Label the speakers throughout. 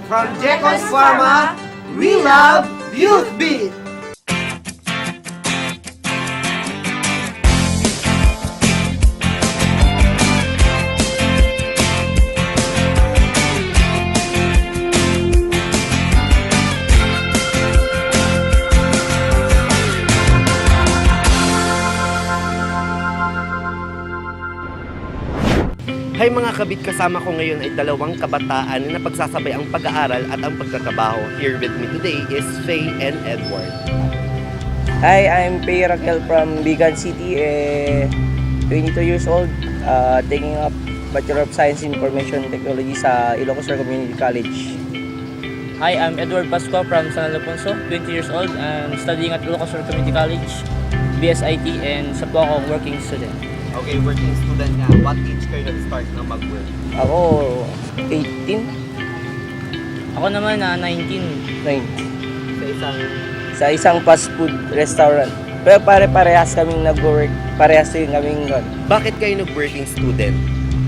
Speaker 1: From Jekos Pharma, we love Youth Beat!
Speaker 2: Hay mga kabit, kasama ko ngayon ay dalawang kabataan na napagsasabay ang pag-aaral at ang pagtatrabaho. Here with me today is Faye and Edward.
Speaker 3: Hi, I'm Faye Raquel from Bigan City, 22 years old, taking up Bachelor of Science in Information Technology sa Ilocos Sur Community College.
Speaker 4: Hi, I'm Edward Pascua from San Alfonso, 20 years old, and studying at Ilocos Sur Community College, BSIT, and sa po akong working student.
Speaker 2: Okay, working student nga. What age kayo nag-start na mag-work?
Speaker 3: Ako, 18,
Speaker 4: Ako naman
Speaker 3: 19,
Speaker 2: 'Sa
Speaker 3: sa isang fast food restaurant. Pero pare-parehas kaming nag-work, parehas din kaming
Speaker 2: Bakit kayo nag-working student?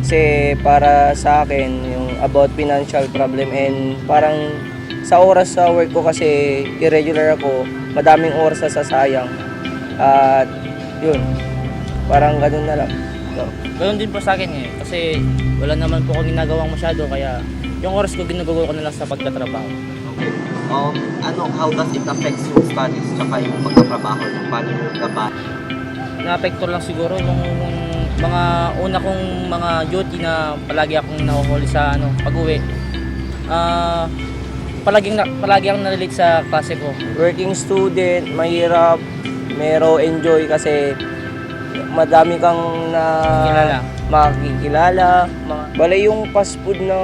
Speaker 3: Kasi para sa akin, yung about financial problem and parang sa oras sa work ko kasi irregular ako, madaming oras na sasayang. At yun, parang ganun na lang.
Speaker 4: Ganoon din po sa akin kasi wala naman po akong ginagawang masyado, kaya yung oras ko ginagawa ko na lang sa pagtatrabaho.
Speaker 2: Okay. How does it affect your studies tsaka yung pagtatrabaho? Paano yung gaba?
Speaker 4: Na-apekto lang siguro yung mga una kong mga duty na palagi akong nahuhuli sa pag-uwi. Palagi akong na-relate sa klase ko.
Speaker 3: Working student, mahirap, mero enjoy kasi madami kang
Speaker 4: Kilala.
Speaker 3: makikilala. Bale yung fast food na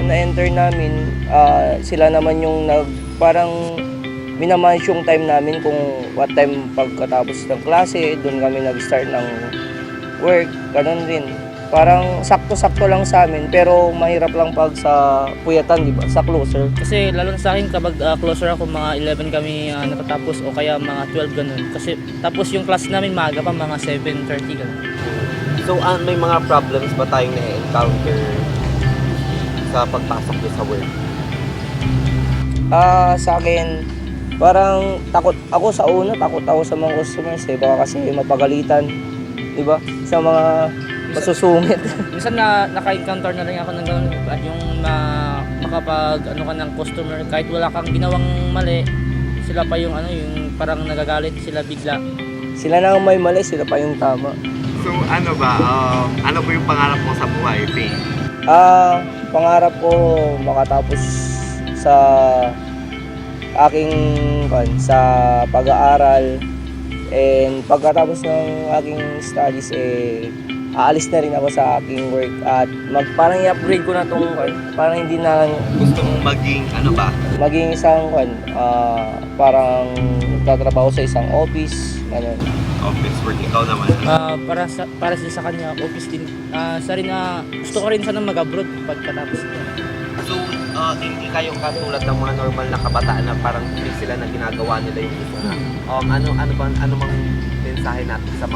Speaker 3: na-enter namin, sila naman yung parang minamanage yung time namin kung what time pagkatapos ng klase, doon kami nag-start ng work, ganun din. Parang sakto-sakto lang sa amin, pero mahirap lang pag sa puyatan, di ba? Sa closer.
Speaker 4: Kasi lalo na sa akin kapag closer ako, mga 11 kami natatapos o kaya mga 12 ganun. Kasi tapos yung class namin maaga pa, mga 7:30 ganun.
Speaker 2: So, may mga problems ba tayong na-encounter sa pagpasok niyo sa work?
Speaker 3: Sa akin, parang takot ako sa una, takot ako sa mga customers baka kasi mapagalitan, di ba? Sa mga masusungit.
Speaker 4: Minsan naka-encounter na rin ako ng ganun, yung makapag ka ng customer kahit wala kang ginawang mali, sila pa yung yung parang nagagalit sila bigla.
Speaker 3: Sila na ang may mali, sila pa yung tama.
Speaker 2: So, ano ba yung pangarap mo sa buhay, Faye?
Speaker 3: Pangarap ko makatapos sa aking sa pag-aaral, and pagkatapos ng aking studies aalis na rin ako sa aking work at parang i-upgrade ko na tong parang hindi na
Speaker 2: Gusto mong maging
Speaker 3: maging isang parang nagtatrabaho sa isang office, ganun.
Speaker 2: Office work, ikaw naman.
Speaker 4: Para sa kanya office din. Gusto ko rin sana mag-abroad pagkatapos.
Speaker 2: So, hindi kayo katulad ng mga normal na kabataan na parang free sila na ginagawa nila yung gusto na. Ano bang mensahe natin sa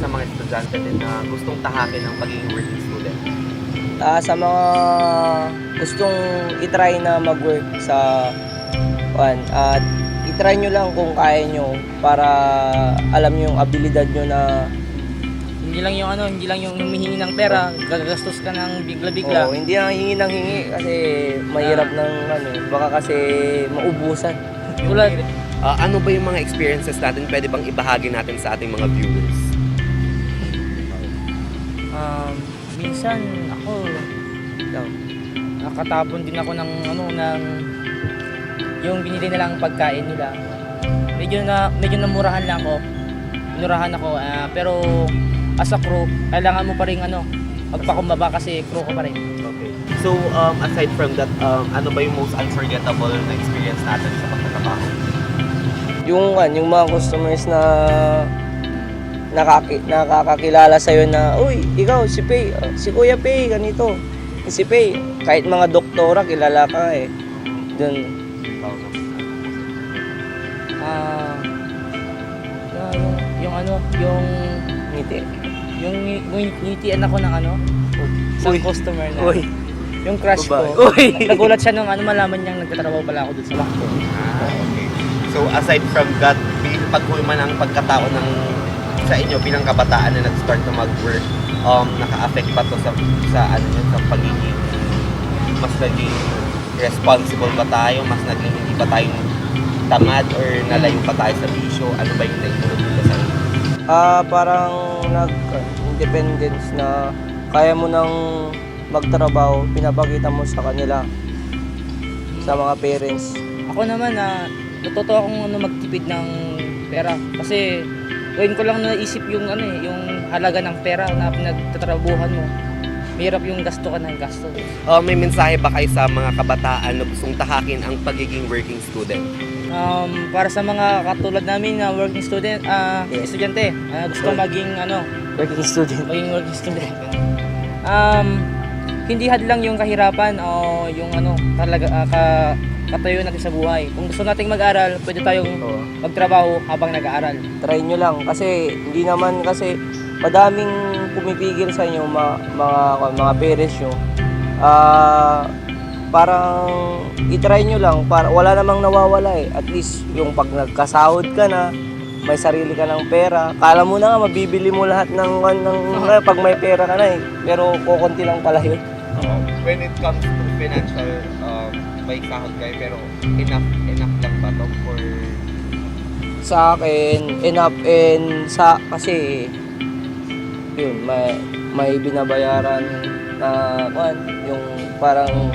Speaker 2: mga estudyante din na gustong tahakin ang pagiging working student?
Speaker 3: Sa mga gustong itry na mag-work sa at itry nyo lang kung kaya nyo para alam nyo yung abilidad nyo na
Speaker 4: Hindi lang yung humihingi ng pera, gagastos ka ng bigla-bigla.
Speaker 3: hindi na hingi ng hingi kasi mahirap ng baka kasi maubusan.
Speaker 4: Tulad,
Speaker 2: Ano ba yung mga experiences natin pwede bang ibahagi natin sa ating mga viewers?
Speaker 4: minsan ako nakatapon din ako ng yung binili nilang pagkain nila. Medyo namurahan lang ako. Minurahan ako, pero as a crew, kailangan mo pa rin magpakumbaba kasi crew ko pa rin.
Speaker 2: Okay. So, aside from that, ano ba yung most unforgettable na experience natin sa pagtatrabaho?
Speaker 3: Yung mga customers na nakakakilala sa'yo na, uy, ikaw, si Pay, si Kuya Pay, ganito. Si Pay, kahit mga doktora, kilala ka Dun.
Speaker 4: Yung
Speaker 3: Ngiti.
Speaker 4: yung ngitian ako ng isang
Speaker 3: Uy.
Speaker 4: customer na
Speaker 3: Uy,
Speaker 4: yung crush ko.
Speaker 3: Babae. Uy!
Speaker 4: Nagulat siya nung malaman niyang nagtatrabaho pala ako dun sa Macdo.
Speaker 2: Okay. So aside from that, pagkulman ang pagkatao ng sa inyo bilang kabataan na nag-start na mag-work, naka-affect pa to sa ano yun, sa pagiging mas naging responsible ba tayo, mas naging hindi pa tayong tamad or nalayo pa tayo sa bisyo? Ano ba yung naitulog dito sa inyo?
Speaker 3: Parang nag-independence na kaya mo nang magtrabaho, pinapakita mo sa kanila, sa mga parents.
Speaker 4: Ako naman natuto akong magtipid ng pera kasi ngayon ko lang naisip yung yung halaga ng pera na pinagtatrabuhan mo. Mahirap yung gasto ka ng gasto.
Speaker 2: May mensahe ba kayo sa mga kabataan na gustong tahakin ang pagiging working student?
Speaker 4: Para sa mga katulad namin na working student, estudyante, gusto maging
Speaker 3: Working student.
Speaker 4: working student. Hindi hadlang yung kahirapan o yung talaga katayo natin sa buhay. Kung gusto nating mag-aral, pwede tayong magtrabaho habang nag-aaral.
Speaker 3: Try nyo lang kasi hindi naman kasi madaming pumipigil sa inyo mga parents nyo. Parang i-try nyo lang, para wala namang nawawala eh. At least yung pag nagkasahod ka na, may sarili ka ng pera. Kala mo na nga mabibili mo lahat ng pag may pera ka na eh. Pero kukunti lang pala yun.
Speaker 2: When it comes to financial, may sahod kayo pero enough lang ba to for
Speaker 3: Sa akin, enough kasi yun, may binabayaran na yung parang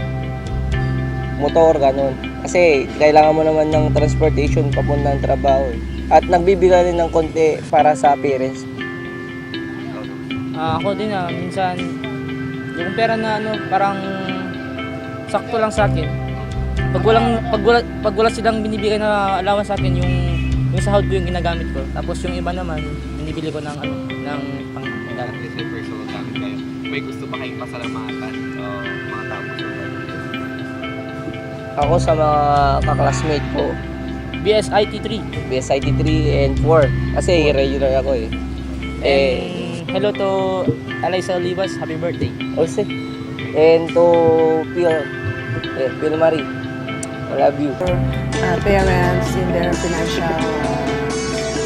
Speaker 3: motor, ganun. Kasi kailangan mo naman ng transportation papunta ng trabaho. At nagbibigay rin ng konti para sa parents.
Speaker 4: Ako din minsan yung pera na parang sakto lang sa akin. Pag wala silang binibigay na allowance sa akin, yung sahod ko yung ginagamit ko. Tapos yung iba naman binibili ko ng panggagamit.
Speaker 2: at least may personal gamit kayo. May gusto ba kayong pasalamatan mga tao sa
Speaker 3: Ako sa mga kaklasmate ko,
Speaker 4: BSIT 3.
Speaker 3: BSIT 3 and 4. Kasi regular ako eh.
Speaker 4: And hello to Eliza Olivas, happy birthday.
Speaker 3: Also, and to Phil Marie, I love you.
Speaker 5: Parents in their financial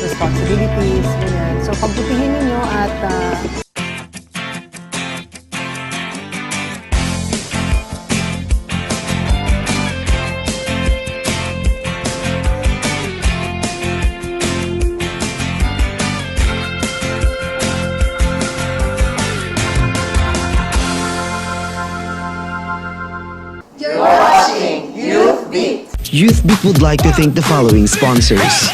Speaker 5: responsibilities, ganyan. So pagbutihin ninyo at
Speaker 1: Youth Beat would like to thank the following sponsors.